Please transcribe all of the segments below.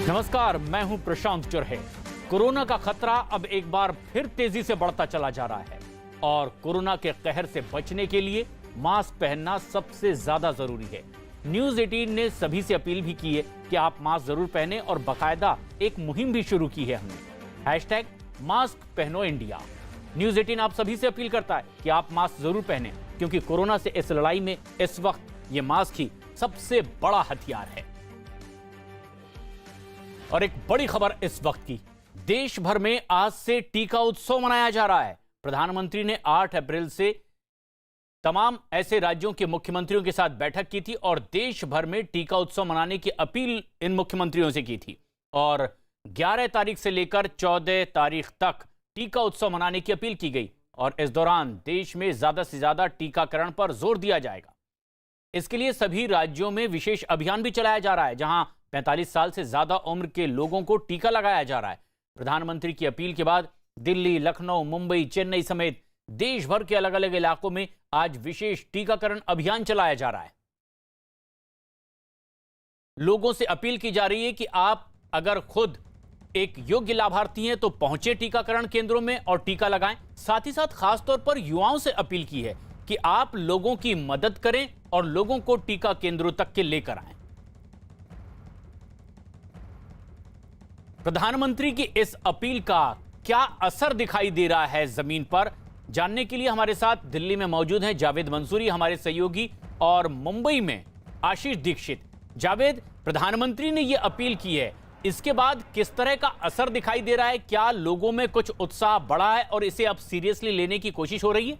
नमस्कार, मैं हूं प्रशांत चुरहे। कोरोना का खतरा अब एक बार फिर तेजी से बढ़ता चला जा रहा है और कोरोना के कहर से बचने के लिए मास्क पहनना सबसे ज्यादा जरूरी है। न्यूज 18 ने सभी से अपील भी की है कि आप मास्क जरूर पहने और बाकायदा एक मुहिम भी शुरू की है हमने, #मास्क पहनो इंडिया। न्यूज 18 आप सभी से अपील करता है कि आप मास्क जरूर पहने, क्योंकि कोरोना से इस लड़ाई में इस वक्त ये मास्क ही सबसे बड़ा हथियार है। और एक बड़ी खबर इस वक्त की, देश भर में आज से टीका उत्सव मनाया जा रहा है। प्रधानमंत्री ने 8 अप्रैल से तमाम ऐसे राज्यों के मुख्यमंत्रियों के साथ बैठक की थी और देश भर में टीका उत्सव मनाने की अपील इन मुख्यमंत्रियों से की थी और 11 तारीख से लेकर 14 तारीख तक टीका उत्सव मनाने की अपील की गई और इस दौरान देश में ज्यादा से ज्यादा टीकाकरण पर जोर दिया जाएगा। इसके लिए सभी राज्यों में विशेष अभियान भी चलाया जा रहा है, जहां 45 साल से ज्यादा उम्र के लोगों को टीका लगाया जा रहा है। प्रधानमंत्री की अपील के बाद दिल्ली, लखनऊ, मुंबई, चेन्नई समेत देश भर के अलग अलग इलाकों में आज विशेष टीकाकरण अभियान चलाया जा रहा है। लोगों से अपील की जा रही है कि आप अगर खुद एक योग्य लाभार्थी हैं तो पहुंचे टीकाकरण केंद्रों में और टीका लगाएं। साथ ही साथ खासतौर पर युवाओं से अपील की है कि आप लोगों की मदद करें और लोगों को टीका केंद्रों तक के लेकर आएं। प्रधानमंत्री की इस अपील का क्या असर दिखाई दे रहा है जमीन पर, जानने के लिए हमारे साथ दिल्ली में मौजूद हैं जावेद मंसूरी, हमारे सहयोगी, और मुंबई में आशीष दीक्षित। जावेद, प्रधानमंत्री ने यह अपील की है, इसके बाद किस तरह का असर दिखाई दे रहा है? क्या लोगों में कुछ उत्साह बढ़ा है और इसे अब सीरियसली लेने की कोशिश हो रही है?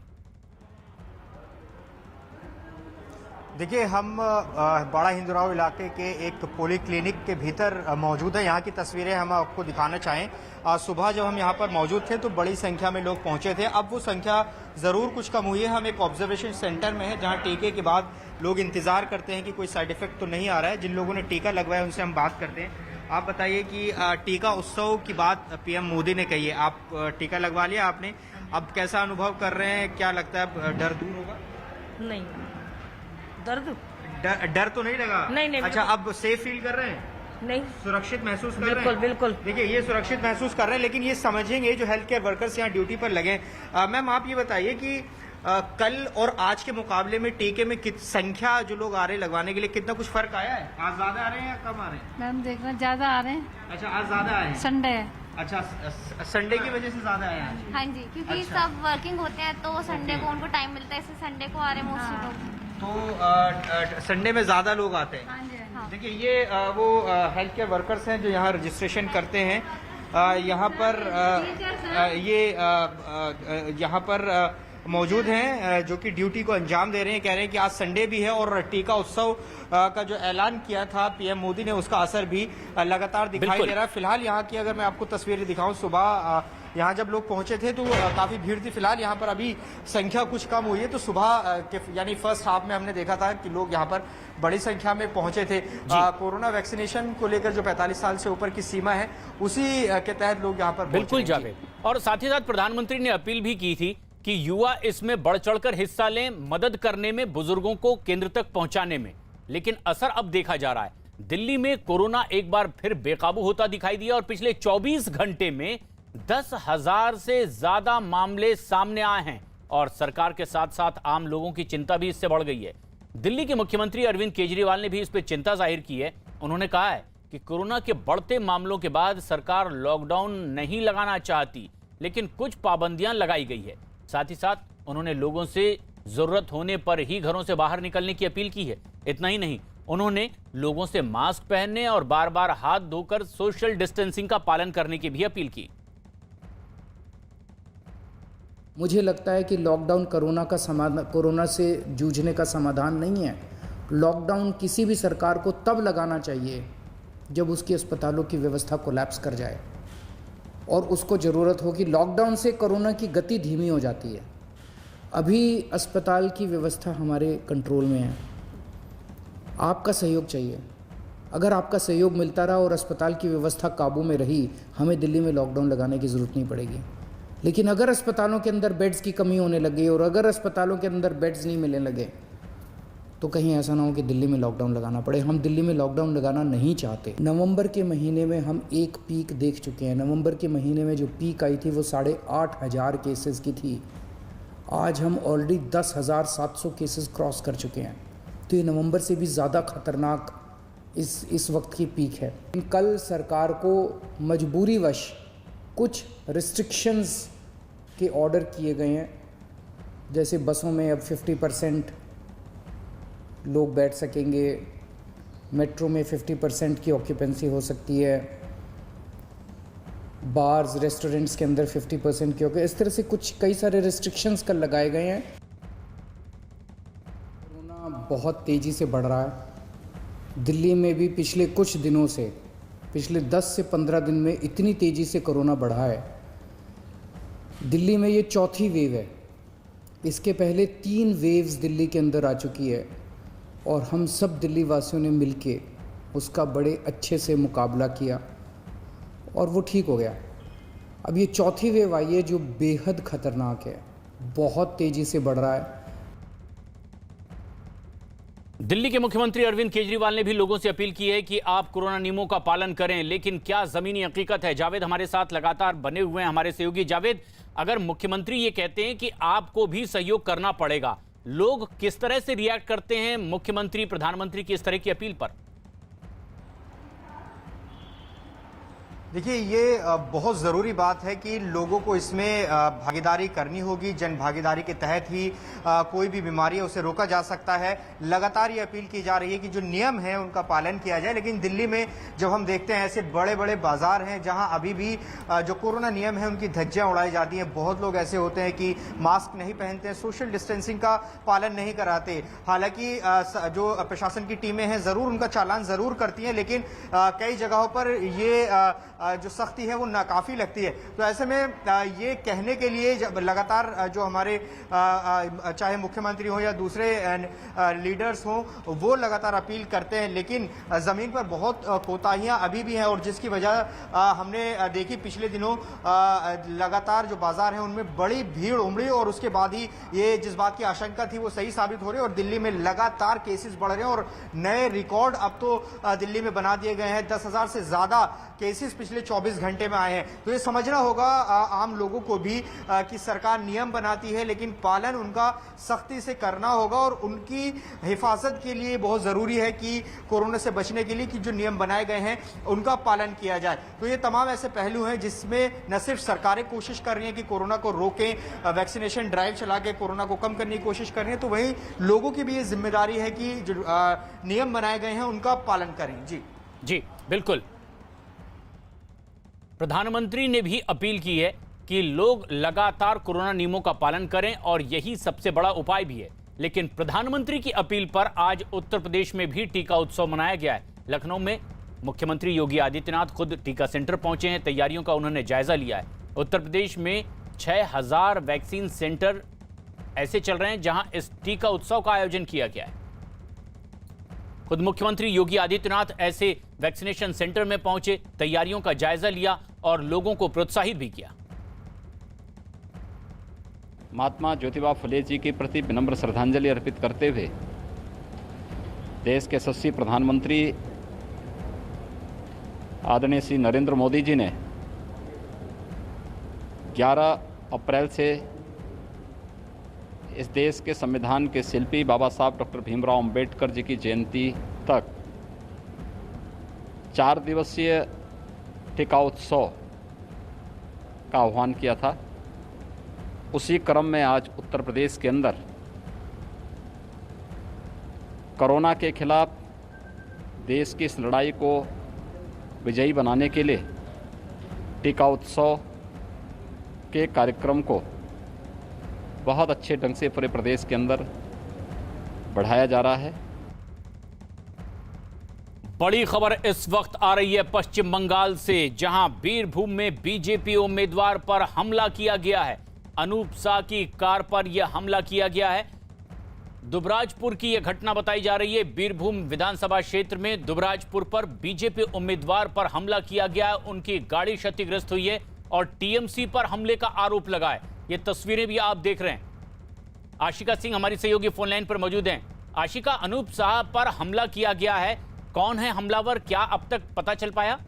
देखिए, हम बड़ा हिंदुराव इलाके के एक पोली क्लिनिक के भीतर मौजूद हैं। यहाँ की तस्वीरें हम आपको दिखाना चाहें। सुबह जब हम यहाँ पर मौजूद थे तो बड़ी संख्या में लोग पहुँचे थे। अब वो संख्या ज़रूर कुछ कम हुई है। हम एक ऑब्जर्वेशन सेंटर में है जहाँ टीके के बाद लोग इंतज़ार करते हैं कि कोई साइड इफेक्ट तो नहीं आ रहा है। जिन लोगों ने टीका लगवाया उनसे हम बात करते हैं। आप बताइए कि टीका उत्सव की बात पीएम मोदी ने कही है, आप टीका लगवा लिया आपने, अब कैसा अनुभव कर रहे हैं? क्या लगता है, डर दूर होगा? नहीं, डर तो नहीं लगा? नहीं। अच्छा, अब सेफ फील कर रहे हैं? नहीं, सुरक्षित महसूस कर रहे हैं? बिल्कुल। देखिए, ये सुरक्षित महसूस कर रहे हैं, लेकिन ये समझेंगे जो हेल्थ केयर वर्कर्स यहाँ ड्यूटी पर लगे। मैम, आप ये बताइए कि कल और आज के मुकाबले में टीके में संख्या जो लोग आ रहे हैं लगवाने के लिए, कितना कुछ फर्क आया है? आज ज्यादा आ रहे हैं या कम आ रहे हैं? मैम देख रहे हैं, ज्यादा आ रहे हैं। अच्छा, आज ज्यादा आए हैं? संडे है। अच्छा, संडे की वजह से ज्यादा आए हैं? हाँ जी, क्योंकि अच्छा। सब वर्किंग होते हैं तो संडे को उनको टाइम मिलता है, इससे संडे को आ रहे हैं मोस्टली लोग। तो संडे में ज्यादा लोग आते हैं। हाँ जी, हाँ। देखिए, ये वो हेल्थ केयर वर्कर्स हैं जो यहाँ रजिस्ट्रेशन करते हैं। यहाँ पर ये यहाँ पर मौजूद हैं जो कि ड्यूटी को अंजाम दे रहे हैं। कह रहे हैं कि आज संडे भी है और टीका उत्सव का जो ऐलान किया था पीएम मोदी ने, उसका असर भी लगातार दिखाई दे रहा है। फिलहाल यहाँ की अगर मैं आपको तस्वीरें दिखाऊं, सुबह यहाँ जब लोग पहुंचे थे तो काफी भीड़ थी। फिलहाल यहाँ पर अभी संख्या कुछ कम हुई है। तो सुबह यानी फर्स्ट हाफ में हमने देखा था कि लोग यहाँ पर बड़ी संख्या में पहुंचे थे। कोरोना वैक्सीनेशन को लेकर जो 45 साल से ऊपर की सीमा है, उसी के तहत लोग यहाँ पर बिल्कुल जावेद, और साथ ही साथ प्रधानमंत्री ने अपील भी की थी कि युवा इसमें बढ़ चढ़कर हिस्सा लें, मदद करने में, बुजुर्गों को केंद्र तक पहुंचाने में। लेकिन असर अब देखा जा रहा है। दिल्ली में कोरोना एक बार फिर बेकाबू होता दिखाई दिया और पिछले 24 घंटे में 10,000 से ज्यादा मामले सामने आए हैं और सरकार के साथ साथ आम लोगों की चिंता भी इससे बढ़ गई है। दिल्ली के मुख्यमंत्री अरविंद केजरीवाल ने भी इस पर चिंता जाहिर की है। उन्होंने कहा है कि कोरोना के बढ़ते मामलों के बाद सरकार लॉकडाउन नहीं लगाना चाहती, लेकिन कुछ पाबंदियां लगाई गई है। साथ ही साथ उन्होंने लोगों से जरूरत होने पर ही घरों से बाहर निकलने की अपील की है। इतना ही नहीं, उन्होंने लोगों से मास्क पहनने और बार बार हाथ धोकर सोशल डिस्टेंसिंग का पालन करने की भी अपील की। मुझे लगता है कि लॉकडाउन कोरोना से जूझने का समाधान नहीं है। लॉकडाउन किसी भी सरकार को तब लगाना चाहिए जब उसकी अस्पतालों की व्यवस्था कोलैप्स कर जाए और उसको ज़रूरत हो कि लॉकडाउन से कोरोना की गति धीमी हो जाती है। अभी अस्पताल की व्यवस्था हमारे कंट्रोल में है। आपका सहयोग चाहिए। अगर आपका सहयोग मिलता रहा और अस्पताल की व्यवस्था काबू में रही, हमें दिल्ली में लॉकडाउन लगाने की ज़रूरत नहीं पड़ेगी। लेकिन अगर अस्पतालों के अंदर बेड्स की कमी होने लगी और अगर अस्पतालों के अंदर बेड्स नहीं मिलने लगे तो कहीं ऐसा ना हो कि दिल्ली में लॉकडाउन लगाना पड़े। हम दिल्ली में लॉकडाउन लगाना नहीं चाहते। नवंबर के महीने में हम एक पीक देख चुके हैं। नवंबर के महीने में जो पीक आई थी वो 8,500 केसेस की थी। आज हम ऑलरेडी 10,700 केसेस क्रॉस कर चुके हैं। तो ये नवंबर से भी ज़्यादा खतरनाक इस वक्त की पीक है। कल सरकार को मजबूरीवश कुछ रिस्ट्रिक्शंस के ऑर्डर किए गए हैं, जैसे बसों में अब 50% लोग बैठ सकेंगे, मेट्रो में 50% की ऑक्यूपेंसी हो सकती है, बार्स रेस्टोरेंट्स के अंदर 50% की इस तरह से कुछ कई सारे रिस्ट्रिक्शंस कल लगाए गए हैं। कोरोना बहुत तेज़ी से बढ़ रहा है। दिल्ली में भी पिछले कुछ दिनों से, पिछले 10 से 15 दिन में इतनी तेज़ी से कोरोना बढ़ा है। दिल्ली में ये चौथी वेव है। इसके पहले 3 वेव्स दिल्ली के अंदर आ चुकी है और हम सब दिल्ली वासियों ने मिलके उसका बड़े अच्छे से मुकाबला किया और वो ठीक हो गया। अब ये चौथी वेव आई है जो बेहद ख़तरनाक है, बहुत तेज़ी से बढ़ रहा है। दिल्ली के मुख्यमंत्री अरविंद केजरीवाल ने भी लोगों से अपील की है कि आप कोरोना नियमों का पालन करें, लेकिन क्या जमीनी हकीकत है? जावेद हमारे साथ लगातार बने हुए हैं, हमारे सहयोगी। जावेद, अगर मुख्यमंत्री ये कहते हैं कि आपको भी सहयोग करना पड़ेगा, लोग किस तरह से रिएक्ट करते हैं मुख्यमंत्री, प्रधानमंत्री की इस तरह की अपील पर? देखिए, ये बहुत ज़रूरी बात है कि लोगों को इसमें भागीदारी करनी होगी। जन भागीदारी के तहत ही कोई भी बीमारी है उसे रोका जा सकता है। लगातार ये अपील की जा रही है कि जो नियम है उनका पालन किया जाए। लेकिन दिल्ली में जब हम देखते हैं ऐसे बड़े बड़े बाजार हैं जहां अभी भी जो कोरोना नियम है उनकी धज्जियां उड़ाई जाती हैं। बहुत लोग ऐसे होते हैं कि मास्क नहीं पहनते हैं, सोशल डिस्टेंसिंग का पालन नहीं कराते। हालांकि जो प्रशासन की टीमें हैं ज़रूर उनका चालान ज़रूर करती हैं, लेकिन कई जगहों पर ये जो सख्ती है वो नाकाफी लगती है। तो ऐसे में ये कहने के लिए जब लगातार जो हमारे चाहे मुख्यमंत्री हो या दूसरे लीडर्स हों, वो लगातार अपील करते हैं, लेकिन जमीन पर बहुत कोताहियां अभी भी हैं और जिसकी वजह हमने देखी पिछले दिनों लगातार जो बाजार हैं उनमें बड़ी भीड़ उमड़ी और उसके बाद ही ये जिस बात की आशंका थी वो सही साबित हो रही है और दिल्ली में लगातार केसेस बढ़ रहे हैं और नए रिकॉर्ड अब तो दिल्ली में बना दिए गए हैं। 10,000 से ज्यादा केसेस पिछले 24 घंटे में आए हैं। तो ये समझना होगा आम लोगों को भी कि सरकार नियम बनाती है, लेकिन पालन उनका सख्ती से करना होगा और उनकी हिफाजत के लिए बहुत जरूरी है कि कोरोना से बचने के लिए कि जो नियम बनाए गए हैं उनका पालन किया जाए। तो ये तमाम ऐसे पहलू हैं जिसमें न सिर्फ सरकारें कोशिश कर रही हैं कि कोरोना को रोकें, वैक्सीनेशन ड्राइव चला के कोरोना को कम करने की कोशिश कर रही हैं, तो वहीं लोगों की भी ये जिम्मेदारी है कि जो नियम बनाए गए हैं उनका पालन करें। जी बिल्कुल। प्रधानमंत्री ने भी अपील की है कि लोग लगातार कोरोना नियमों का पालन करें और यही सबसे बड़ा उपाय भी है। लेकिन प्रधानमंत्री की अपील पर आज उत्तर प्रदेश में भी टीका उत्सव मनाया गया है। लखनऊ में मुख्यमंत्री योगी आदित्यनाथ खुद टीका सेंटर पहुंचे हैं, तैयारियों का उन्होंने जायजा लिया है। उत्तर प्रदेश में 6,000 वैक्सीन सेंटर ऐसे चल रहे हैं जहां इस टीका उत्सव का आयोजन किया गया है। खुद मुख्यमंत्री योगी आदित्यनाथ ऐसे वैक्सीनेशन सेंटर में पहुंचे, तैयारियों का जायजा लिया और लोगों को प्रोत्साहित भी किया। महात्मा ज्योतिबा फुले जी के प्रति विनम्र श्रद्धांजलि अर्पित करते हुए देश के यशस्वी प्रधानमंत्री आदरणीय श्री नरेंद्र मोदी जी ने 11 अप्रैल से इस देश के संविधान के शिल्पी बाबा साहब डॉक्टर भीमराव अंबेडकर जी की जयंती तक 4 दिवसीय टीका उत्सव का आह्वान किया था। उसी क्रम में आज उत्तर प्रदेश के अंदर कोरोना के खिलाफ देश की इस लड़ाई को विजयी बनाने के लिए टीका उत्सव के कार्यक्रम को बहुत अच्छे ढंग से पूरे प्रदेश के अंदर बढ़ाया जा रहा है। बड़ी खबर इस वक्त आ रही है पश्चिम बंगाल से, जहां बीरभूम में बीजेपी उम्मीदवार पर हमला किया गया है। अनूप साह की कार पर यह हमला किया गया है। दुबराजपुर की यह घटना बताई जा रही है। बीरभूम विधानसभा क्षेत्र में दुबराजपुर पर बीजेपी उम्मीदवार पर हमला किया गया है। उनकी गाड़ी क्षतिग्रस्त हुई है और टीएमसी पर हमले का आरोप लगा है। ये तस्वीरें भी आप देख रहे हैं। आशिका सिंह हमारी सहयोगी फोन लाइन पर मौजूद हैं। आशिका, अनूप साहब पर हमला किया गया है, कौन है हमलावर, क्या अब तक पता चल पाया?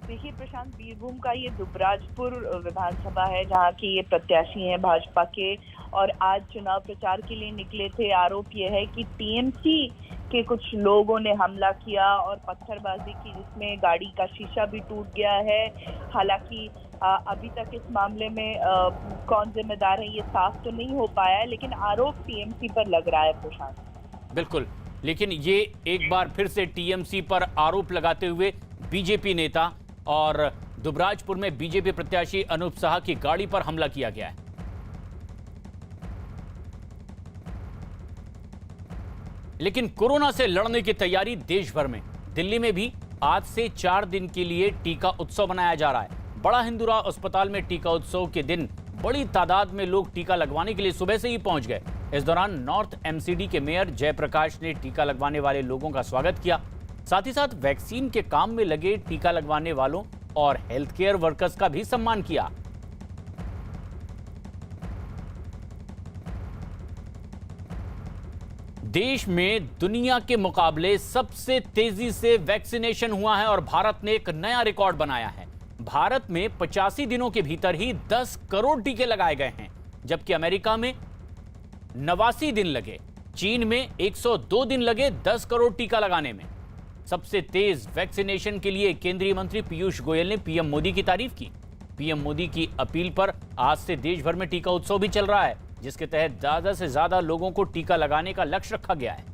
देखिए प्रशांत, बीरभूम का ये दुबराजपुर विधानसभा है जहाँ की ये प्रत्याशी हैं भाजपा के, और आज चुनाव प्रचार के लिए निकले थे। आरोप ये है कि टीएमसी के कुछ लोगों ने हमला किया और पत्थरबाजी की, जिसमें गाड़ी का शीशा भी टूट गया है। हालांकि अभी तक इस मामले में कौन जिम्मेदार है ये साफ तो नहीं हो पाया है, लेकिन आरोप टीएमसी पर लग रहा है प्रशांत। बिल्कुल, लेकिन ये एक बार फिर से टीएमसी पर आरोप लगाते हुए बीजेपी नेता और दुबराजपुर में बीजेपी प्रत्याशी अनूप साह की गाड़ी पर हमला किया गया है। लेकिन कोरोना से लड़ने की तैयारी देश भर में, दिल्ली में भी आज से 4 दिन के लिए टीका उत्सव मनाया जा रहा है। बड़ा हिंदुराव अस्पताल में टीका उत्सव के दिन बड़ी तादाद में लोग टीका लगवाने के लिए सुबह से ही पहुंच गए। इस दौरान नॉर्थ एमसीडी के मेयर जयप्रकाश ने टीका लगवाने वाले लोगों का स्वागत किया। साथ ही साथ वैक्सीन के काम में लगे टीका लगवाने वालों और हेल्थ केयर वर्कर्स का भी सम्मान किया। देश में दुनिया के मुकाबले सबसे तेजी से वैक्सीनेशन हुआ है और भारत ने एक नया रिकॉर्ड बनाया है। भारत में 85 दिनों के भीतर ही 10 करोड़ टीके लगाए गए हैं, जबकि अमेरिका में 89 दिन लगे। चीन में 102 दिन लगे 10 करोड़ टीका लगाने में। सबसे तेज वैक्सीनेशन के लिए केंद्रीय मंत्री पीयूष गोयल ने पीएम मोदी की तारीफ की। पीएम मोदी की अपील पर आज से देश भर में टीका उत्सव भी चल रहा है, जिसके तहत ज्यादा से ज्यादा लोगों को टीका लगाने का लक्ष्य रखा गया है।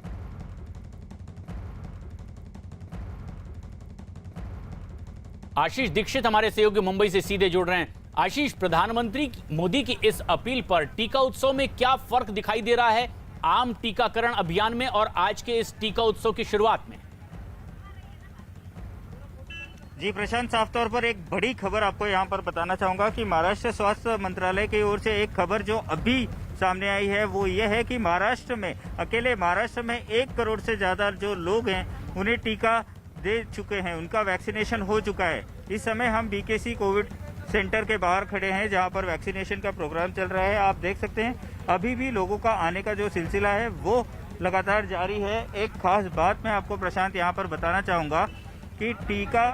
आशीष दीक्षित हमारे सहयोगी मुंबई से सीधे जुड़ रहे हैं। आशीष, प्रधानमंत्री मोदी की इस अपील पर टीका उत्सव में क्या फर्क दिखाई दे रहा है आम टीकाकरण अभियान में और आज के इस टीका उत्सव की शुरुआत में? जी प्रशांत, साफ तौर पर एक बड़ी खबर आपको यहाँ पर बताना चाहूंगा कि महाराष्ट्र स्वास्थ्य मंत्रालय की ओर से एक खबर जो अभी सामने आई है वो ये है कि महाराष्ट्र में, अकेले महाराष्ट्र में 1 करोड़ से ज्यादा जो लोग हैं उन्हें टीका दे चुके हैं, उनका वैक्सीनेशन हो चुका है। इस समय हम बीकेसी कोविड सेंटर के बाहर खड़े हैं जहां पर वैक्सीनेशन का प्रोग्राम चल रहा है। आप देख सकते हैं अभी भी लोगों का आने का जो सिलसिला है वो लगातार जारी है। एक खास बात मैं आपको प्रशांत यहाँ पर बताना चाहूँगा कि टीका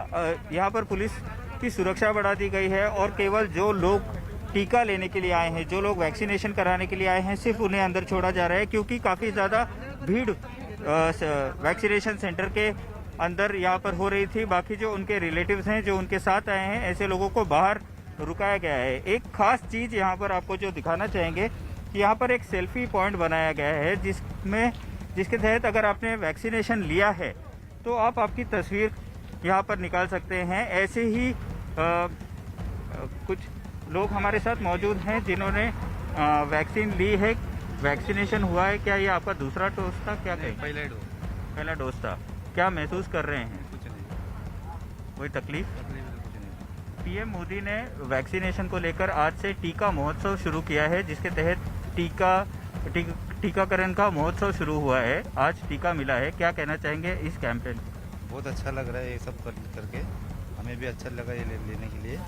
यहाँ पर पुलिस की सुरक्षा बढ़ा दी गई है और केवल जो लोग टीका लेने के लिए आए हैं, जो लोग वैक्सीनेशन कराने के लिए आए हैं, सिर्फ उन्हें अंदर छोड़ा जा रहा है, क्योंकि काफ़ी ज़्यादा भीड़ वैक्सीनेशन सेंटर के अंदर यहाँ पर हो रही थी। बाकी जो उनके रिलेटिव्स हैं, जो उनके साथ आए हैं, ऐसे लोगों को बाहर रुकाया गया है। एक खास चीज़ यहाँ पर आपको जो दिखाना चाहेंगे कि यहाँ पर एक सेल्फी पॉइंट बनाया गया है जिसके तहत अगर आपने वैक्सीनेशन लिया है तो आप आपकी तस्वीर यहाँ पर निकाल सकते हैं। ऐसे ही कुछ लोग हमारे साथ मौजूद हैं जिन्होंने वैक्सीन ली है, वैक्सीनेशन हुआ है। क्या ये आपका दूसरा डोज था? क्या कहें? पहला डोज था। क्या महसूस कर रहे हैं? कुछ नहीं। कोई तकलीफ? कुछ नहीं। पीएम मोदी ने वैक्सीनेशन को लेकर आज से टीका महोत्सव शुरू किया है, जिसके तहत टीकाकरण का महोत्सव शुरू हुआ है। आज टीका मिला है, क्या कहना चाहेंगे इस कैंपेन? बहुत अच्छा लग रहा है ये सब करके, हमें भी अच्छा लगा ये लेने के लिए,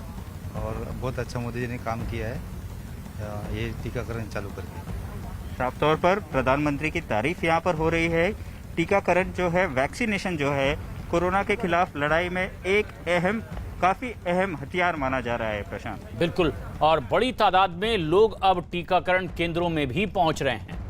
और बहुत अच्छा मोदी जी ने काम किया है ये टीकाकरण चालू करके। साफ तौर पर प्रधानमंत्री की तारीफ यहाँ पर हो रही है। टीकाकरण जो है, वैक्सीनेशन जो है, कोरोना के खिलाफ लड़ाई में एक काफी अहम हथियार माना जा रहा है प्रशांत। बिल्कुल, और बड़ी तादाद में लोग अब टीकाकरण केंद्रों में भी पहुंच रहे हैं।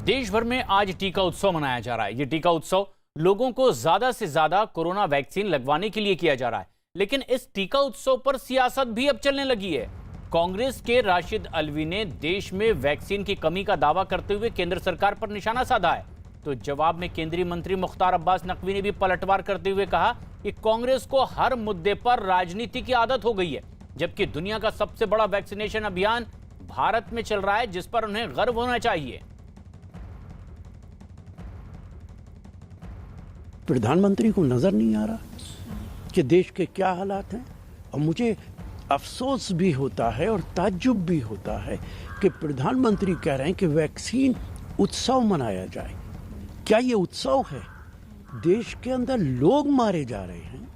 देश भर में आज टीका उत्सव मनाया जा रहा है। ये टीका उत्सव लोगों को ज्यादा से ज्यादा कोरोना वैक्सीन लगवाने के लिए किया जा रहा है, लेकिन इस टीका उत्सव पर सियासत भी अब चलने लगी है। कांग्रेस के राशिद अलवी ने देश में वैक्सीन की कमी का दावा करते हुए केंद्र सरकार पर निशाना साधा है, तो जवाब में केंद्रीय मंत्री मुख्तार अब्बास नकवी ने भी पलटवार करते हुए कहा कि कांग्रेस को हर मुद्दे पर राजनीति की आदत हो गई है, जबकि दुनिया का सबसे बड़ा वैक्सीनेशन अभियान भारत में चल रहा है, जिस पर उन्हें गर्व होना चाहिए। प्रधानमंत्री को नजर नहीं आ रहा कि देश के क्या हालात हैं, और मुझे अफसोस भी होता है और ताज्जुब भी होता है कि प्रधानमंत्री कह रहे हैं कि वैक्सीन उत्सव मनाया जाए। क्या ये उत्सव है? देश के अंदर लोग मारे जा रहे हैं,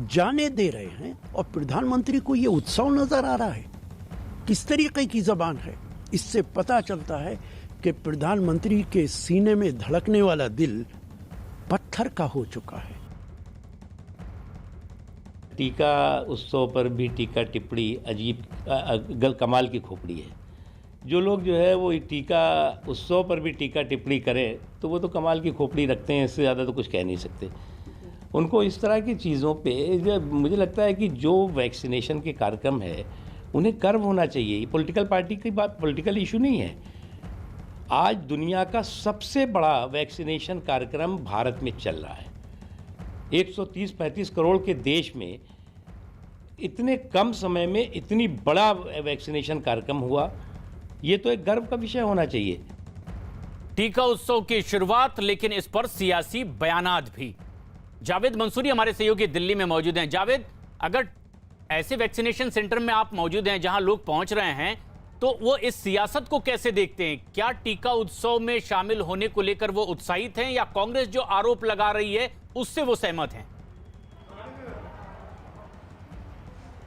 जाने दे रहे हैं, और प्रधानमंत्री को ये उत्सव नजर आ रहा है। किस तरीके की जबान है? इससे पता चलता है कि प्रधानमंत्री के सीने में धड़कने वाला दिल पत्थर का हो चुका है। टीका उत्सव पर भी टीका टिप्पणी अजीब गल कमाल की खोपड़ी है। जो लोग जो है वो टीका उत्सव पर भी टीका टिप्पणी करें तो वो तो कमाल की खोपड़ी रखते हैं, इससे ज़्यादा तो कुछ कह नहीं सकते। उनको इस तरह की चीज़ों पे मुझे लगता है कि जो वैक्सीनेशन के कार्यक्रम है उन्हें गर्व होना चाहिए। ये पॉलिटिकल पार्टी की बात, पॉलिटिकल इशू नहीं है। आज दुनिया का सबसे बड़ा वैक्सीनेशन कार्यक्रम भारत में चल रहा है। 130-35 करोड़ के देश में इतने कम समय में इतनी बड़ा वैक्सीनेशन कार्यक्रम हुआ, ये तो एक गर्व का विषय होना चाहिए। टीका उत्सव की शुरुआत, लेकिन इस पर सियासी बयानात भी। जावेद मंसूरी हमारे सहयोगी दिल्ली में मौजूद हैं। जावेद, अगर ऐसे वैक्सीनेशन सेंटर में आप मौजूद हैं जहां लोग पहुंच रहे हैं, तो वो इस सियासत को कैसे देखते हैं? क्या टीका उत्सव में शामिल होने को लेकर वो उत्साहित हैं, या कांग्रेस जो आरोप लगा रही है उससे वो सहमत हैं?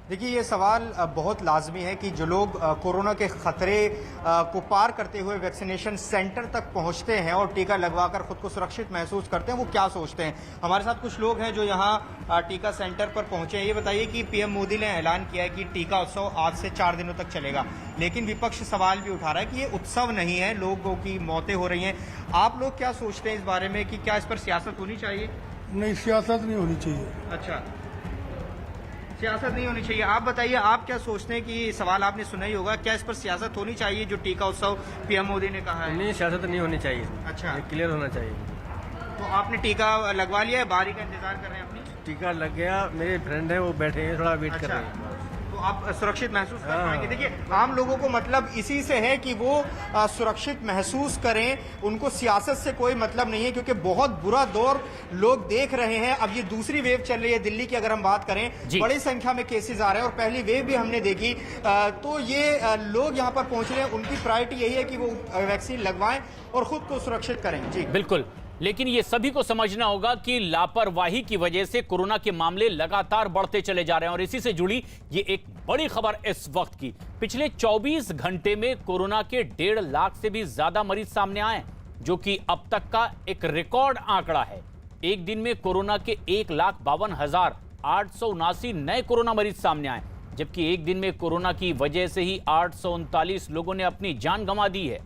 देखिए, ये सवाल बहुत लाजमी है कि जो लोग कोरोना के खतरे को पार करते हुए वैक्सीनेशन सेंटर तक पहुंचते हैं और टीका लगवाकर खुद को सुरक्षित महसूस करते हैं, वो क्या सोचते हैं। हमारे साथ कुछ लोग हैं जो यहाँ टीका सेंटर पर पहुंचे हैं। ये बताइए कि पीएम मोदी ने ऐलान किया है कि टीका उत्सव आज से 4 दिनों तक चलेगा, लेकिन विपक्ष सवाल भी उठा रहा है कि ये उत्सव नहीं है, लोगों की मौतें हो रही हैं। आप लोग क्या सोचते हैं इस बारे में कि क्या इस पर सियासत होनी चाहिए? नहीं, सियासत नहीं होनी चाहिए। अच्छा, सियासत नहीं होनी चाहिए। आप बताइए, आप क्या सोचते हैं कि सवाल आपने सुना ही होगा, क्या इस पर सियासत होनी चाहिए जो टीका उत्सव पीएम मोदी ने कहा है? नहीं, सियासत नहीं होनी चाहिए। अच्छा, क्लियर होना चाहिए। तो आपने टीका लगवा लिया है, बारी का इंतजार कर रहे हैं अपनी? टीका लग गया, मेरे फ्रेंड है वो बैठे हैं, थोड़ा वेट कर रहे हैं। तो आप सुरक्षित महसूस कर पाएंगे? देखिए, आम लोगों को मतलब इसी से है कि वो सुरक्षित महसूस करें, उनको सियासत से कोई मतलब नहीं है, क्योंकि बहुत बुरा दौर लोग देख रहे हैं। अब ये दूसरी वेव चल रही है दिल्ली की, अगर हम बात करें, बड़ी संख्या में केसेस आ रहे हैं और पहली वेव भी हमने देखी। तो ये लोग यहाँ पर पहुंच रहे हैं, उनकी प्रायोरिटी यही है कि वो वैक्सीन लगवाएं और खुद को सुरक्षित करें। जी बिल्कुल, लेकिन ये सभी को समझना होगा कि लापरवाही की वजह से कोरोना के मामले लगातार बढ़ते चले जा रहे हैं। और इसी से जुड़ी ये एक बड़ी खबर इस वक्त की, पिछले 24 घंटे में कोरोना के 1.5 लाख से भी ज्यादा मरीज सामने आए, जो कि अब तक का एक रिकॉर्ड आंकड़ा है। एक दिन में कोरोना के 1,52,879 नए कोरोना मरीज सामने आए, जबकि एक दिन में कोरोना की वजह से ही 839 लोगों ने अपनी जान गंवा दी है।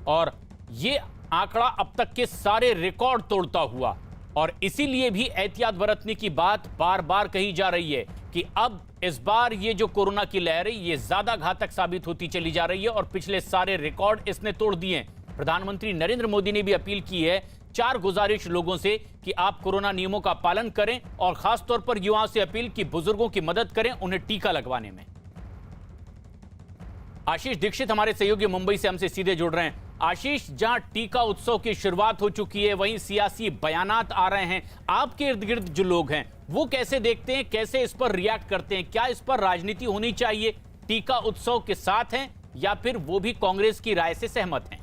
और ये आंकड़ा अब तक के सारे रिकॉर्ड तोड़ता हुआ, और इसीलिए भी एहतियात बरतने की बात बार बार कही जा रही है कि अब इस बार ये जो कोरोना की लहर है ये ज्यादा घातक साबित होती चली जा रही है, और पिछले सारे रिकॉर्ड इसने तोड़ दिए हैं। प्रधानमंत्री नरेंद्र मोदी ने भी अपील की है 4 गुजारिश लोगों से कि आप कोरोना नियमों का पालन करें, और खासतौर पर युवाओं से अपील कि बुजुर्गों की मदद करें उन्हें टीका लगवाने में। आशीष दीक्षित हमारे सहयोगी मुंबई से हमसे सीधे जुड़ रहे हैं। आशीष, जहां टीका उत्सव की शुरुआत हो चुकी है, वहीं सियासी बयानात आ रहे हैं। आपके इर्द गिर्द जो लोग हैं वो कैसे देखते हैं, कैसे इस पर रिएक्ट करते हैं? क्या इस पर राजनीति होनी चाहिए? टीका उत्सव के साथ हैं या फिर वो भी कांग्रेस की राय से सहमत हैं?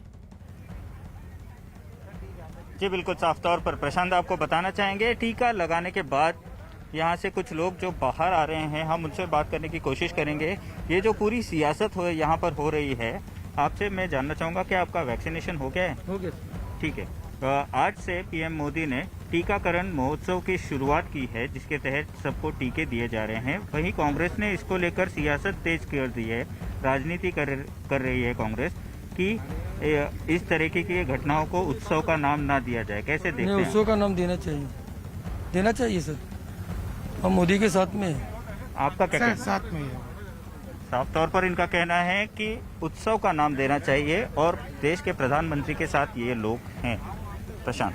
जी बिल्कुल, साफ तौर पर प्रशांत आपको बताना चाहेंगे, टीका लगाने के बाद यहाँ से कुछ लोग जो बाहर आ रहे हैं, हम उनसे बात करने की कोशिश करेंगे। ये जो पूरी सियासत यहाँ पर हो रही है, आपसे मैं जानना चाहूँगा कि आपका वैक्सीनेशन हो गया है? हो गया। ठीक है। आज से पीएम मोदी ने टीकाकरण महोत्सव की शुरुआत की है, जिसके तहत सबको टीके दिए जा रहे हैं। वहीं कांग्रेस ने इसको लेकर सियासत तेज कर दी है, राजनीति कर रही है कांग्रेस कि इस तरीके की घटनाओं को उत्सव का नाम ना दिया जाए। कैसे देखते हैं? उत्सव का नाम देना चाहिए सर। हम मोदी के साथ में हैं। आपका क्या कहना? साथ में है। साफ तौर पर इनका कहना है कि उत्सव का नाम देना चाहिए, और देश के प्रधानमंत्री के साथ ये लोग हैं। प्रशांत,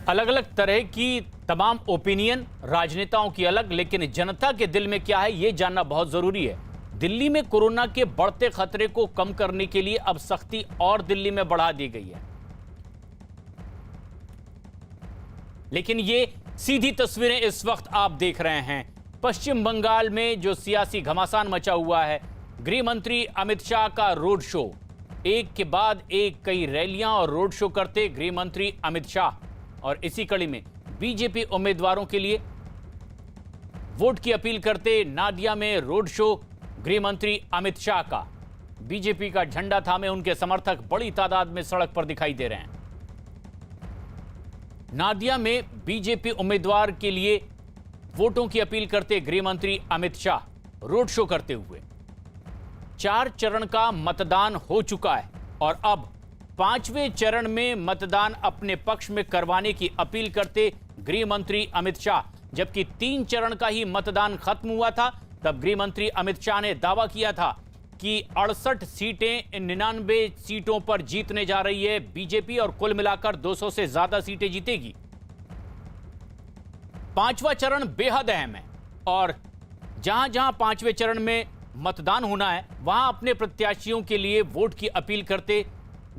अलग अलग तरह की तमाम ओपिनियन, राजनेताओं की अलग, लेकिन जनता के दिल में क्या है ये जानना बहुत जरूरी है। दिल्ली में कोरोना के बढ़ते खतरे को कम करने के लिए अब सख्ती और दिल्ली में बढ़ा दी गई है, लेकिन ये सीधी तस्वीरें इस वक्त आप देख रहे हैं। पश्चिम बंगाल में जो सियासी घमासान मचा हुआ है, गृह मंत्री अमित शाह का रोड शो, एक के बाद एक कई रैलियां और रोड शो करते गृह मंत्री अमित शाह, और इसी कड़ी में बीजेपी उम्मीदवारों के लिए वोट की अपील करते नादिया में रोड शो गृह मंत्री अमित शाह का। बीजेपी का झंडा थामे उनके समर्थक बड़ी तादाद में सड़क पर दिखाई दे रहे हैं। नादिया में बीजेपी उम्मीदवार के लिए वोटों की अपील करते गृह मंत्री अमित शाह रोड शो करते हुए। 4 चरण का मतदान हो चुका है और अब 5वें चरण में मतदान अपने पक्ष में करवाने की अपील करते गृह मंत्री अमित शाह। जबकि 3 चरण का ही मतदान खत्म हुआ था, तब गृह मंत्री अमित शाह ने दावा किया था कि 68 सीटें 99 सीटों पर जीतने जा रही है बीजेपी और कुल मिलाकर 200 से ज्यादा सीटें जीतेगी। 5वां चरण बेहद अहम है और जहां जहां 5वें चरण में मतदान होना है वहां अपने प्रत्याशियों के लिए वोट की अपील करते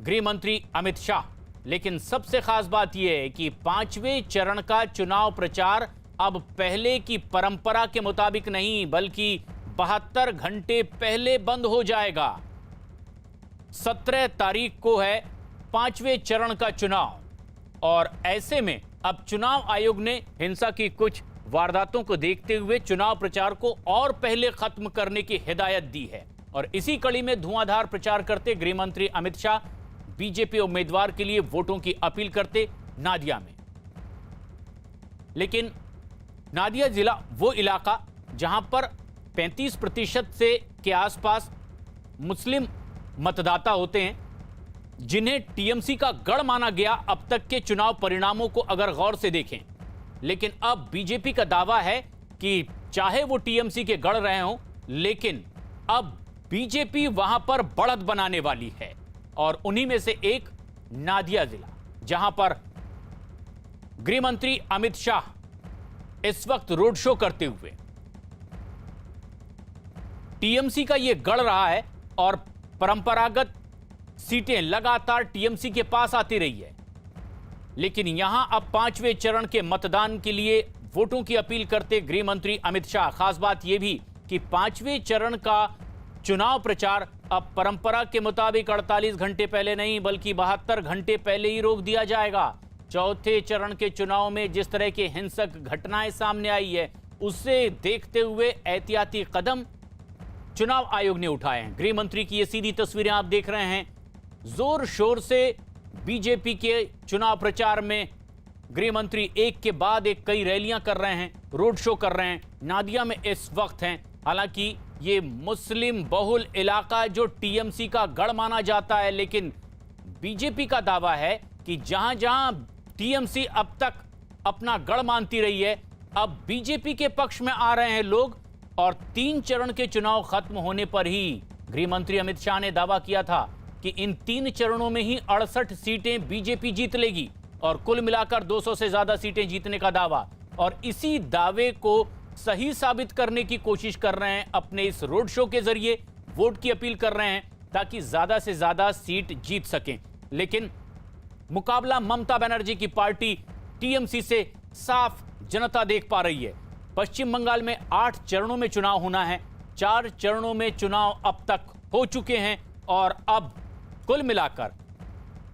गृह मंत्री अमित शाह। लेकिन सबसे खास बात यह है कि 5वें चरण का चुनाव प्रचार अब पहले की परंपरा के मुताबिक नहीं बल्कि 72 घंटे पहले बंद हो जाएगा। 17 तारीख को है 5वें चरण का चुनाव और ऐसे में अब चुनाव आयोग ने हिंसा की कुछ वारदातों को देखते हुए चुनाव प्रचार को और पहले खत्म करने की हिदायत दी है। और इसी कड़ी में धुआंधार प्रचार करते गृह मंत्री अमित शाह बीजेपी उम्मीदवार के लिए वोटों की अपील करते नादिया में। लेकिन नादिया जिला वो इलाका जहां पर 35% से के आसपास मुस्लिम मतदाता होते हैं, जिन्हें टीएमसी का गढ़ माना गया अब तक के चुनाव परिणामों को अगर गौर से देखें। लेकिन अब बीजेपी का दावा है कि चाहे वो टीएमसी के गढ़ रहे हों, लेकिन अब बीजेपी वहां पर बढ़त बनाने वाली है और उन्हीं में से एक नादिया जिला, जहां पर गृह मंत्री अमित शाह इस वक्त रोड शो करते हुए। टीएमसी का यह गढ़ रहा है और परंपरागत सीटें लगातार टीएमसी के पास आती रही है। लेकिन यहां अब 5वें चरण के मतदान के लिए वोटों की अपील करते गृह मंत्री अमित शाह। खास बात यह भी कि 5वें चरण का चुनाव प्रचार अब परंपरा के मुताबिक 48 घंटे पहले नहीं बल्कि 72 घंटे पहले ही रोक दिया जाएगा। चौथे चरण के चुनाव में जिस तरह की हिंसक घटनाएं सामने आई है, उससे देखते हुए एहतियाती कदम चुनाव आयोग ने उठाए हैं। गृह मंत्री की ये सीधी तस्वीरें आप देख रहे हैं। जोर शोर से बीजेपी के चुनाव प्रचार में गृह मंत्री एक के बाद एक कई रैलियां कर रहे हैं, रोड शो कर रहे हैं। नादिया में इस वक्त हैं। हालांकि ये मुस्लिम बहुल इलाका जो टीएमसी का गढ़ माना जाता है, लेकिन बीजेपी का दावा है कि जहां जहां टीएमसी अब तक अपना गढ़ मानती रही है, अब बीजेपी के पक्ष में आ रहे हैं लोग। और 3 चरण के चुनाव खत्म होने पर ही गृह मंत्री अमित शाह ने दावा किया था कि इन 3 चरणों में ही 68 सीटें बीजेपी जीत लेगी और कुल मिलाकर 200 से ज्यादा सीटें जीतने का दावा। और इसी दावे को सही साबित करने की कोशिश कर रहे हैं अपने इस रोड शो के जरिए, वोट की अपील कर रहे हैं ताकि ज्यादा से ज्यादा सीट जीत सकें। लेकिन मुकाबला ममता बनर्जी की पार्टी टीएमसी से साफ जनता देख पा रही है। पश्चिम बंगाल में 8 चरणों में चुनाव होना है। 4 चरणों में चुनाव अब तक हो चुके हैं और अब कुल मिलाकर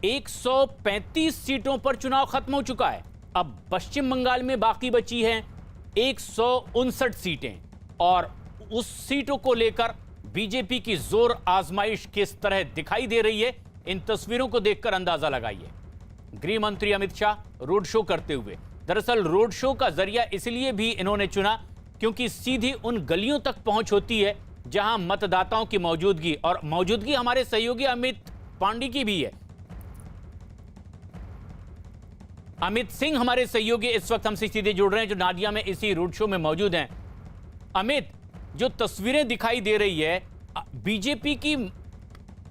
135 सीटों पर चुनाव खत्म हो चुका है। अब पश्चिम बंगाल में बाकी बची हैं 159 सीटें और उस सीटों को लेकर बीजेपी की जोर आजमाइश किस तरह दिखाई दे रही है, इन तस्वीरों को देखकर अंदाजा लगाइए। गृह मंत्री अमित शाह रोड शो करते हुए, दरअसल रोड शो का जरिया इसलिए भी इन्होंने चुना क्योंकि सीधी उन गलियों तक पहुंच होती है जहां मतदाताओं की मौजूदगी, और मौजूदगी हमारे सहयोगी अमित पांडे की भी है। अमित सिंह हमारे सहयोगी इस वक्त हमसे सीधे जुड़ रहे हैं, जो नादिया में इसी रोड शो में मौजूद हैं। अमित, जो तस्वीरें दिखाई दे रही है, बीजेपी की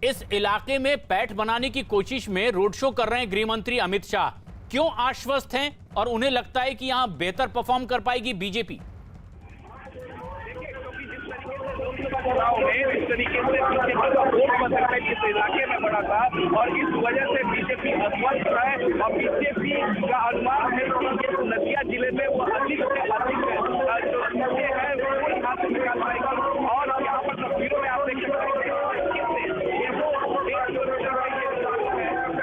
इस इलाके में पैठ बनाने की कोशिश में रोड शो कर रहे हैं गृह मंत्री अमित शाह, क्यों आश्वस्त हैं और उन्हें लगता है कि यहां बेहतर परफॉर्म कर पाएगी बीजेपी? चुनाव में इस तरीके से वोट परसेंटेज इस इलाके में बढ़ा था और इस वजह से बीजेपी अस्वस्थ है और बीजेपी का अनुमान है कि इस नदिया जिले में वो अधिक से अधिक जो सीटें हैं वो यहाँ से निकाल पाएगी। और यहाँ पर तस्वीरों में आप देख सकते हैं ये वो 1 किलोमीटर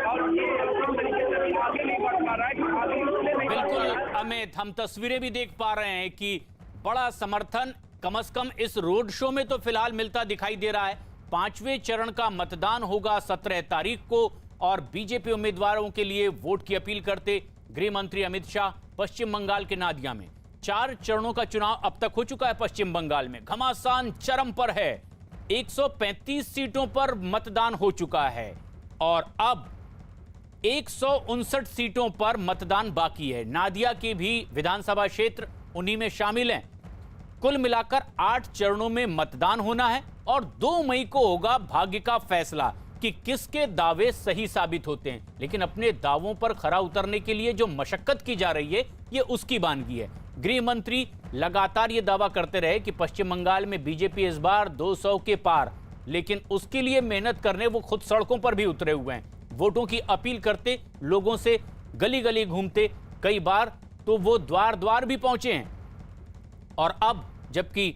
और ये इस तरीके से आगे नहीं बढ़ पा रहा है। बिल्कुल अमित, हम तस्वीरें भी देख पा रहे हैं कि बड़ा समर्थन कम से कम इस रोड शो में तो फिलहाल मिलता दिखाई दे रहा है। 5वें चरण का मतदान होगा 17 तारीख को और बीजेपी उम्मीदवारों के लिए वोट की अपील करते गृह मंत्री अमित शाह पश्चिम बंगाल के नादिया में। 4 चरणों का चुनाव अब तक हो चुका है पश्चिम बंगाल में। घमासान चरम पर है। 135 सीटों पर मतदान हो चुका है और अब 159 सीटों पर मतदान बाकी है। नादिया के भी विधानसभा क्षेत्र उन्हीं में शामिल हैं। कुल मिलाकर 8 चरणों में मतदान होना है और 2 मई को होगा भाग्य का फैसला कि किसके दावे सही साबित होते हैं। लेकिन अपने दावों पर खरा उतरने के लिए जो मशक्कत की जा रही है ये उसकी वानगी है। गृह मंत्री लगातार ये दावा करते रहे कि पश्चिम बंगाल में बीजेपी इस बार 200 के पार, लेकिन उसके लिए मेहनत करने वो खुद सड़कों पर भी उतरे हुए हैं। वोटों की अपील करते, लोगों से गली गली घूमते, कई बार तो वो द्वार द्वार भी पहुंचे हैं। और अब जबकि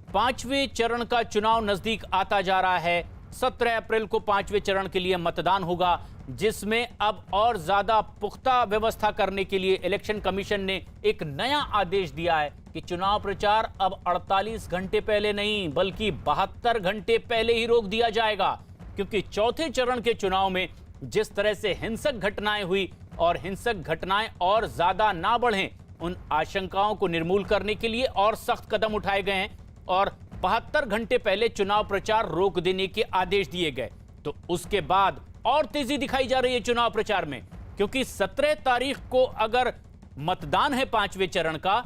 5वें चरण का चुनाव नजदीक आता जा रहा है, 17 अप्रैल को 5वें चरण के लिए मतदान होगा, जिसमें अब और ज्यादा पुख्ता व्यवस्था करने के लिए इलेक्शन कमीशन ने एक नया आदेश दिया है कि चुनाव प्रचार अब 48 घंटे पहले नहीं बल्कि 72 घंटे पहले ही रोक दिया जाएगा। क्योंकि चौथे चरण के चुनाव में जिस तरह से हिंसक घटनाएं हुई और हिंसक घटनाएं और ज्यादा ना बढ़ें, उन आशंकाओं को निर्मूल करने के लिए और सख्त कदम उठाए गए हैं और 72 घंटे पहले चुनाव प्रचार रोक देने के आदेश दिए गए। तो उसके बाद और तेजी दिखाई जा रही है चुनाव प्रचार में, क्योंकि 17 तारीख को अगर मतदान है 5वें चरण का,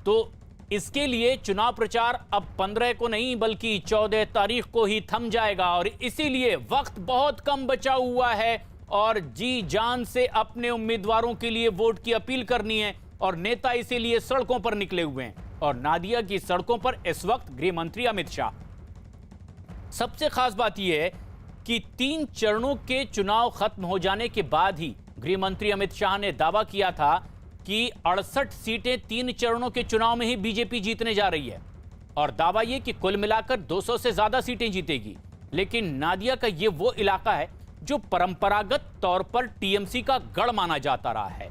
तो इसके लिए चुनाव प्रचार अब 15 को नहीं बल्कि 14 तारीख को ही थम जाएगा। और इसीलिए वक्त बहुत कम बचा हुआ है और जी जान से अपने उम्मीदवारों के लिए वोट की अपील करनी है और नेता इसीलिए सड़कों पर निकले हुए हैं। और नादिया की सड़कों पर इस वक्त गृह मंत्री अमित शाह। सबसे खास बात यह है कि 3 चरणों के चुनाव खत्म हो जाने के बाद ही गृह मंत्री अमित शाह ने दावा किया था कि 68 सीटें 3 चरणों के चुनाव में ही बीजेपी जीतने जा रही है और दावा यह कि कुल मिलाकर 200 से ज्यादा सीटें जीतेगी। लेकिन नादिया का यह वो इलाका है जो परंपरागत तौर पर टीएमसी का गढ़ माना जाता रहा है।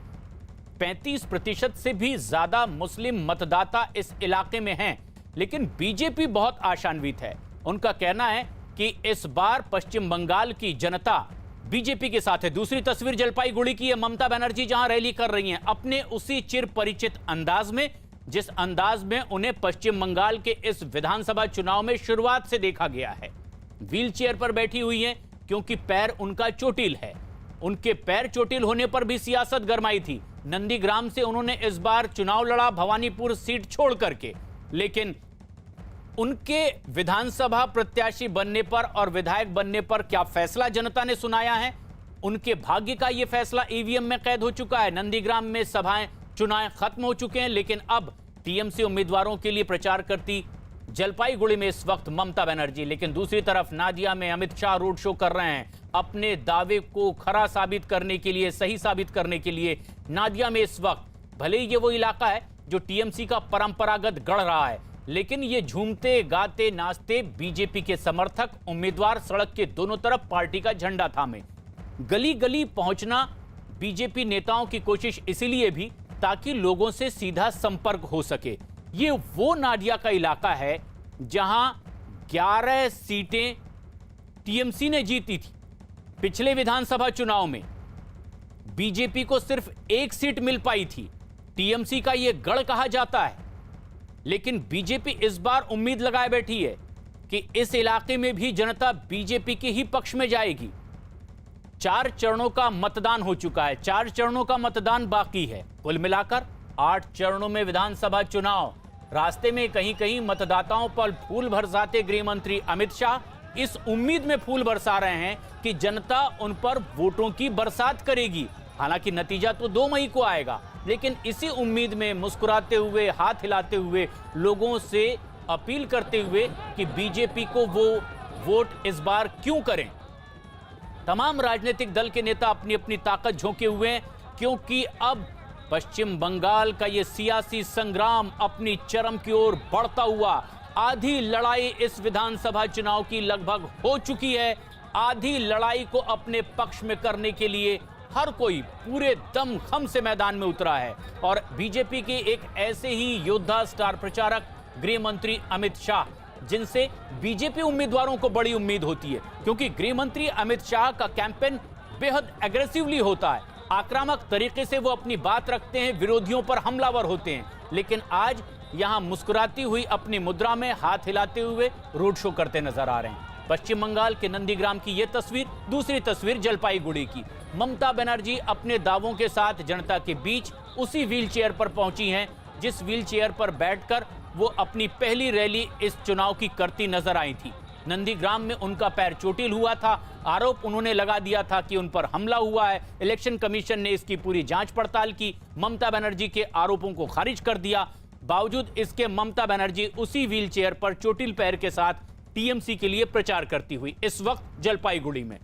35% से भी ज्यादा मुस्लिम मतदाता इस इलाके में हैं, लेकिन बीजेपी बहुत आशान्वित है। उनका कहना है कि इस बार पश्चिम बंगाल की जनता बीजेपी के साथ है। दूसरी तस्वीर जलपाईगुड़ी की है। ममता बनर्जी जहां रैली कर रही हैं अपने उसी चिर परिचित अंदाज में, जिस अंदाज में उन्हें पश्चिम बंगाल के इस विधानसभा चुनाव में शुरुआत से देखा गया है। व्हील चेयर पर बैठी हुई हैं क्योंकि पैर उनका चोटिल है। उनके पैर चोटिल होने पर भी सियासत गरमाई थी। नंदीग्राम से उन्होंने इस बार चुनाव लड़ा, भवानीपुर सीट छोड़ करके, लेकिन उनके विधानसभा प्रत्याशी बनने पर और विधायक बनने पर क्या फैसला जनता ने सुनाया है? उनके भाग्य का यह फैसला ईवीएम में कैद हो चुका है। नंदीग्राम में सभाएं, चुनाव खत्म हो चुके हैं, लेकिन अब टीएमसी उम्मीदवारों के लिए प्रचार करती जलपाईगुड़ी में इस वक्त ममता बनर्जी। लेकिन दूसरी तरफ नादिया में अमित शाह रोड शो कर रहे हैं अपने दावे को खरा साबित करने के लिए, सही साबित करने के लिए। नादिया में इस वक्त भले ही ये वो इलाका है जो टीएमसी का परंपरागत गढ़ रहा है, लेकिन ये झूमते गाते नाचते बीजेपी के समर्थक उम्मीदवार सड़क के दोनों तरफ पार्टी का झंडा थामे। गली गली पहुंचना बीजेपी नेताओं की कोशिश इसीलिए भी ताकि लोगों से सीधा संपर्क हो सके। ये वो नादिया का इलाका है जहां 11 सीटें टीएमसी ने जीती थी। पिछले विधानसभा चुनाव में बीजेपी को सिर्फ 1 सीट मिल पाई थी। टीएमसी का यह गढ़ कहा जाता है, लेकिन बीजेपी इस बार उम्मीद लगाए बैठी है कि इस इलाके में भी जनता बीजेपी के ही पक्ष में जाएगी। 4 चरणों का मतदान हो चुका है, 4 चरणों का मतदान बाकी है। कुल मिलाकर 8 चरणों में विधानसभा चुनाव। रास्ते में कहीं कहीं मतदाताओं पर फूल बरसाते गृह मंत्री अमित शाह इस उम्मीद में फूल बरसा रहे हैं कि जनता उन पर वोटों की बरसात करेगी। हालांकि नतीजा तो 2 मई को आएगा, लेकिन इसी उम्मीद में मुस्कुराते हुए, हाथ हिलाते हुए, लोगों से अपील करते हुए कि बीजेपी को वो वोट इस बार क्यों करें। तमाम राजनीतिक दल के नेता अपनी अपनी ताकत झोंके हुए हैं, क्योंकि अब पश्चिम बंगाल का ये सियासी संग्राम अपनी चरम की ओर बढ़ता हुआ। आधी लड़ाई इस विधानसभा चुनाव की लगभग हो चुकी है। आधी लड़ाई को अपने पक्ष में करने के लिए हर कोई पूरे दमखम से मैदान में उतरा है और बीजेपी के एक ऐसे ही योद्धा स्टार प्रचारक गृह मंत्री अमित शाह, जिनसे बीजेपी उम्मीदवारों को बड़ी उम्मीद होती है, क्योंकि गृह मंत्री अमित शाह का कैंपेन बेहद एग्रेसिवली होता है। आक्रामक तरीके से वो अपनी बात रखते हैं, विरोधियों पर हमलावर होते हैं। लेकिन आज यहां मुस्कुराती हुई अपनी मुद्रा में हाथ हिलाते हुए रोड शो करते नजर आ रहे हैं। पश्चिम बंगाल के नंदीग्राम की यह तस्वीर, दूसरी तस्वीर जलपाईगुड़ी की। ममता बनर्जी अपने दावों के साथ जनता के बीच उसी व्हीलचेयर पर पहुंची हैं जिस व्हीलचेयर पर बैठकर वो अपनी पहली रैली इस चुनाव की करती नजर आई थी। नंदीग्राम में उनका पैर चोटिल हुआ था, आरोप उन्होंने लगा दिया था कि उन पर हमला हुआ है। इलेक्शन कमीशन ने इसकी पूरी जांच पड़ताल की, ममता बनर्जी के आरोपों को खारिज कर दिया। बावजूद इसके ममता बनर्जी उसी व्हीलचेयर पर चोटिल पैर के साथ टीएमसी के लिए प्रचार करती हुई इस वक्त जलपाईगुड़ी में।